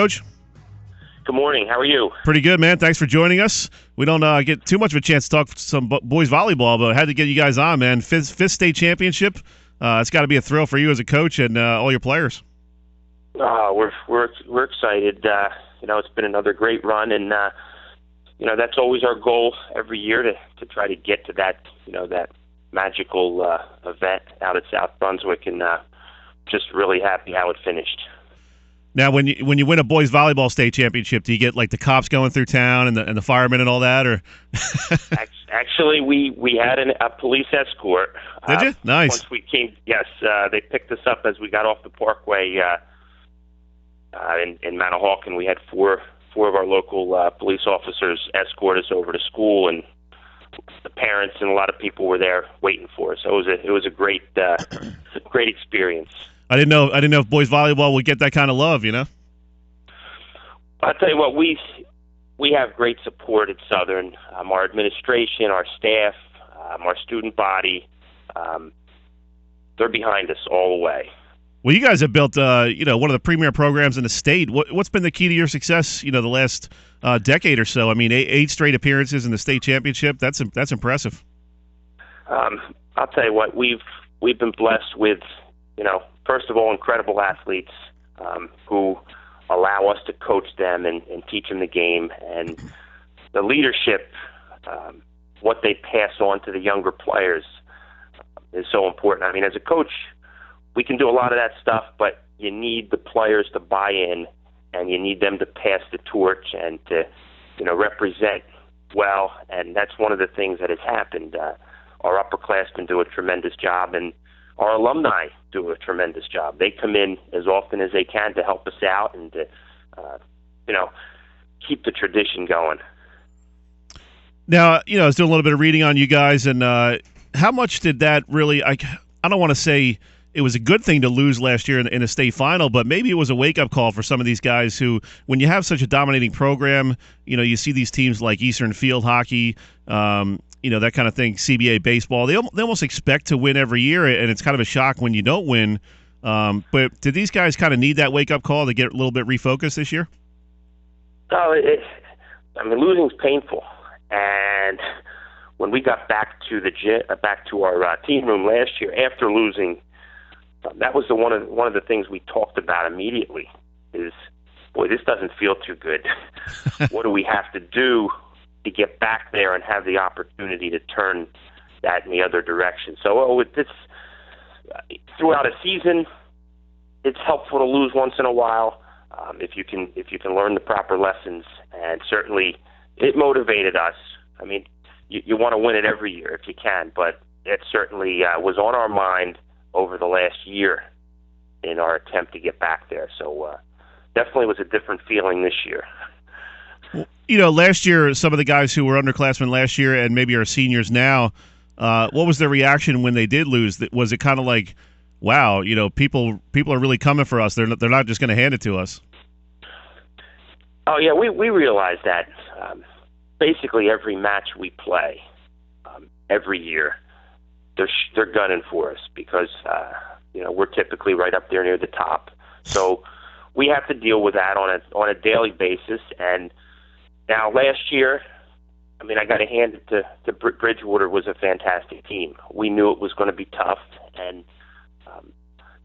Coach. Good morning. How are you? Pretty good, man. Thanks for joining us. We don't get too much of a chance to talk some boys volleyball, but I had to get you guys on, man. Fifth state championship. It's got to be a thrill for you as a coach and all your players. We're excited. It's been another great run, and that's always our goal every year to try to get to that that magical event out at South Brunswick, and just really happy how it finished. Now, when you win a boys volleyball state championship, do you get like the cops going through town and the firemen and all that, or? Actually, we had a police escort. Did you? Nice. Once we came, yes, they picked us up as we got off the Parkway in Manahawkin. We had four of our local police officers escort us over to school, and the parents and a lot of people were there waiting for us. So it was a great great experience. I didn't know if boys volleyball would get that kind of love, I'll tell you what, we have great support at Southern. Our administration, our staff, our student body, they're behind us all the way. Well, you guys have built, one of the premier programs in the state. What's been the key to your success, the last decade or so? I mean, 8 straight appearances in the state championship. That's impressive. I'll tell you what, we've been blessed with, first of all, incredible athletes who allow us to coach them and teach them the game, and the leadership, what they pass on to the younger players is so important. I mean, as a coach, we can do a lot of that stuff, but you need the players to buy in, and you need them to pass the torch and to, represent well, and that's one of the things that has happened. Our upperclassmen do a tremendous job, and our alumni do a tremendous job. They come in as often as they can to help us out and to, keep the tradition going. Now, I was doing a little bit of reading on you guys, and how much did that really? I don't want to say it was a good thing to lose last year in a state final, but maybe it was a wake-up call for some of these guys who, when you have such a dominating program, you see these teams like Eastern Field Hockey, that kind of thing, CBA baseball, they almost expect to win every year, and it's kind of a shock when you don't win. But did these guys kind of need that wake-up call to get a little bit refocused this year? Oh, losing's painful. And when we got back to our team room last year after losing, that was one of the things we talked about immediately. Is, boy, this doesn't feel too good. What do we have to do to get back there and have the opportunity to turn that in the other direction? So, throughout a season, it's helpful to lose once in a while if you can learn the proper lessons, and certainly it motivated us. I mean, you want to win it every year if you can, but it certainly was on our mind over the last year in our attempt to get back there. So definitely was a different feeling this year. Last year, some of the guys who were underclassmen last year and maybe are seniors now, what was their reaction when they did lose? Was it kind of like, wow, people are really coming for us. They're not just going to hand it to us. Oh, yeah, we realize that. Basically, every match we play, every year, they're gunning for us because we're typically right up there near the top. So we have to deal with that on a daily basis. And now last year, I got to hand it to Bridgewater was a fantastic team. We knew it was going to be tough, and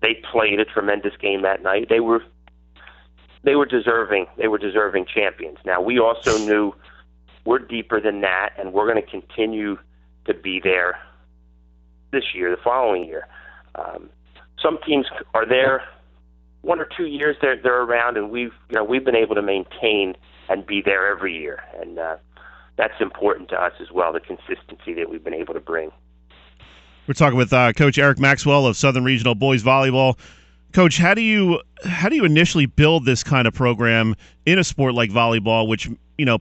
they played a tremendous game that night. They were deserving. They were deserving champions. Now we also knew we're deeper than that, and we're going to continue to be there this year, the following year. Some teams are there 1 or 2 years. They're around, and we've been able to maintain and be there every year, and that's important to us as well. The consistency that we've been able to bring. We're talking with Coach Eric Maxwell of Southern Regional Boys Volleyball. Coach, how do you initially build this kind of program in a sport like volleyball, which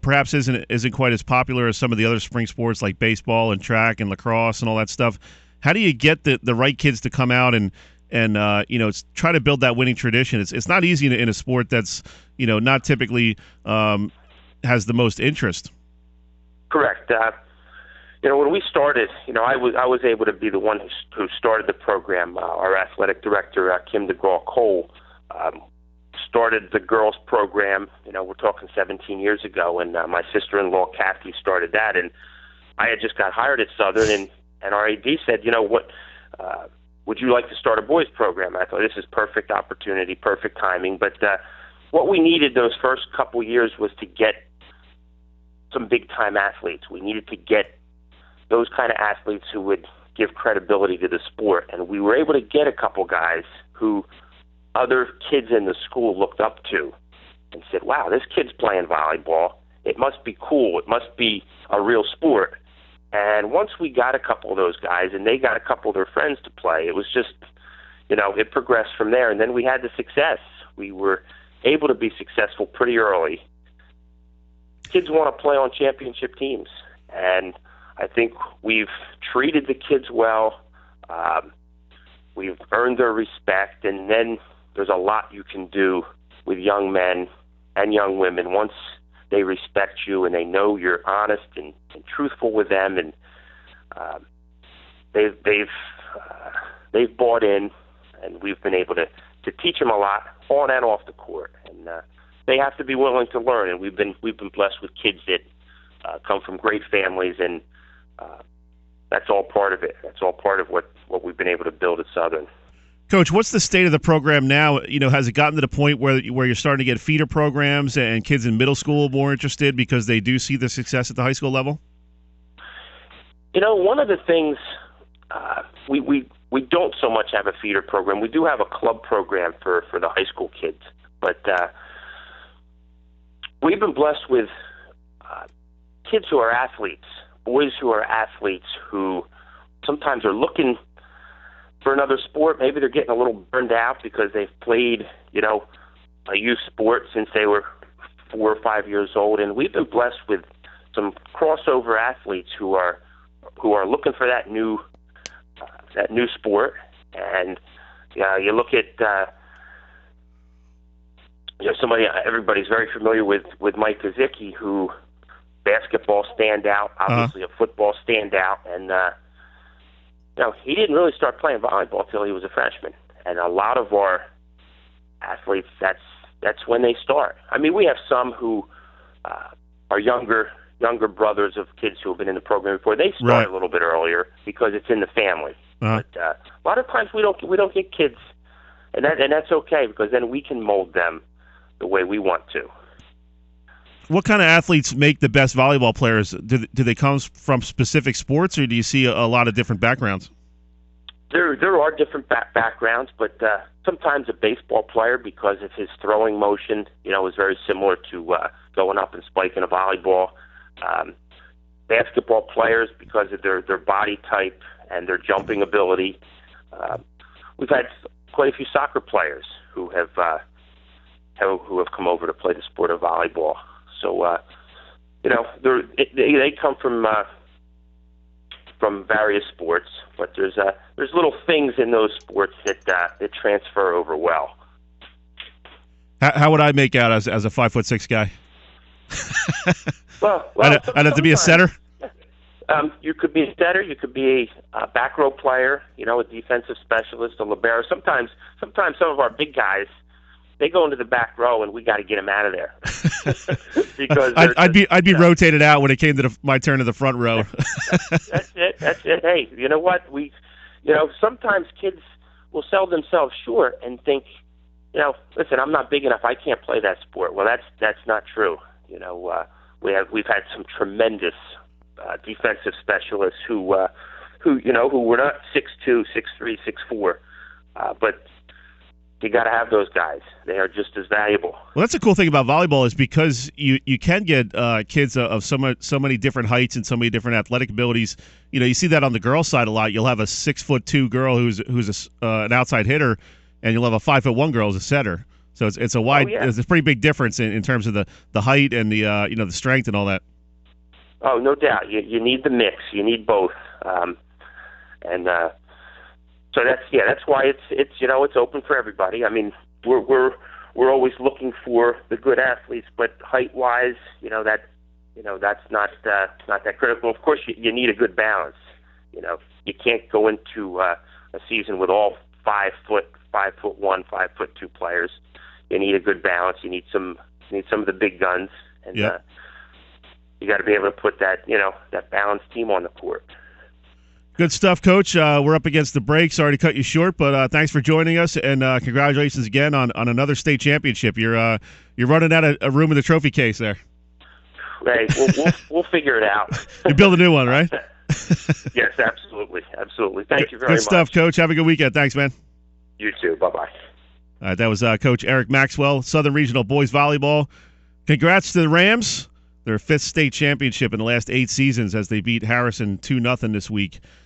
perhaps isn't quite as popular as some of the other spring sports like baseball and track and lacrosse and all that stuff? How do you get the right kids to come out and try to build that winning tradition? It's not easy in a sport that's not typically has the most interest. Correct. When we started, I was able to be the one who started the program. Our athletic director, Kim DeGraw Cole, started the girls program. We're talking 17 years ago, and my sister-in-law Kathy started that, and I had just got hired at Southern, and our AD said, what, would you like to start a boys program? And I thought, this is perfect opportunity, perfect timing. But what we needed those first couple years was to get some big-time athletes. We needed to get those kind of athletes who would give credibility to the sport. And we were able to get a couple guys who other kids in the school looked up to and said, wow, this kid's playing volleyball. It must be cool. It must be a real sport. And once we got a couple of those guys and they got a couple of their friends to play, it was just, it progressed from there. And then we had the success. We were able to be successful pretty early. Kids want to play on championship teams. And I think we've treated the kids well. We've earned their respect. And then there's a lot you can do with young men and young women once they respect you and they know you're honest and truthful with them, and they've bought in, and we've been able to teach them a lot on and off the court, and they have to be willing to learn. And we've been blessed with kids that come from great families, and that's all part of it. That's all part of what we've been able to build at Southern. Coach, what's the state of the program now? Has it gotten to the point where you're starting to get feeder programs and kids in middle school more interested because they do see the success at the high school level? One of the things we don't so much have a feeder program. We do have a club program for the high school kids, but we've been blessed with kids who are athletes, boys who are athletes who sometimes are looking for another sport. Maybe they're getting a little burned out because they've played, a youth sport since they were 4 or 5 years old. And we've been blessed with some crossover athletes who are looking for that new sport. And you look at somebody everybody's very familiar with Mike Kazicki, who basketball standout, obviously a football standout, and he didn't really start playing volleyball until he was a freshman. And a lot of our athletes, that's when they start. I mean, we have some who are younger brothers of kids who have been in the program before. They start a little bit earlier because it's in the family. But a lot of times we don't get kids, and that's okay, because then we can mold them the way we want to. What kind of athletes make the best volleyball players? Do they come from specific sports, or do you see a lot of different backgrounds? There are different backgrounds, but sometimes a baseball player, because of his throwing motion, is very similar to going up and spiking a volleyball. Basketball players, because of their body type and their jumping ability. We've had quite a few soccer players who have come over to play the sport of volleyball. So, they come from various sports, but there's little things in those sports that transfer over well. How would I make out as a 5'6" guy? well I'd have to be a setter. You could be a setter. You could be a back row player. A defensive specialist, a libero. Sometimes some of our big guys, they go into the back row, and we got to get them out of there. Because I'd be rotated out when it came to my turn to the front row. That's it. Hey, you know what? Sometimes kids will sell themselves short and think, listen, I'm not big enough. I can't play that sport. Well, that's not true. We've had some tremendous defensive specialists who were not 6'2", 6'3", 6'4", but you got to have those guys. They are just as valuable. Well, that's the cool thing about volleyball, is because you can get kids of so many different heights and so many different athletic abilities. You see that on the girls' side a lot. You'll have a 6'2" girl who's an outside hitter, and you'll have a 5'1" girl as a setter. So it's a wide. It's a pretty big difference in terms of the height and the the strength and all that. Oh, no doubt. You need the mix. You need both. So that's why it's open for everybody. I mean, we're always looking for the good athletes, but height wise, that's not that critical. Of course, you need a good balance. You can't go into a season with all 5'1", 5'2" players. you need a good balance. You need some of the big guns, and Yep. You got to be able to put that that balanced team on the court. Good stuff, Coach. We're up against the break. Sorry to cut you short, but thanks for joining us, and congratulations again on another state championship. You're running out of a room in the trophy case there. Hey, we'll figure it out. You build a new one, right? Yes, absolutely. Thank you very much. Good stuff, Coach. Have a good weekend. Thanks, man. You too. Bye-bye. All right, that was Coach Eric Maxwell, Southern Regional Boys Volleyball. Congrats to the Rams. Their 5th state championship in the last 8 seasons as they beat Harrison 2-0 this week.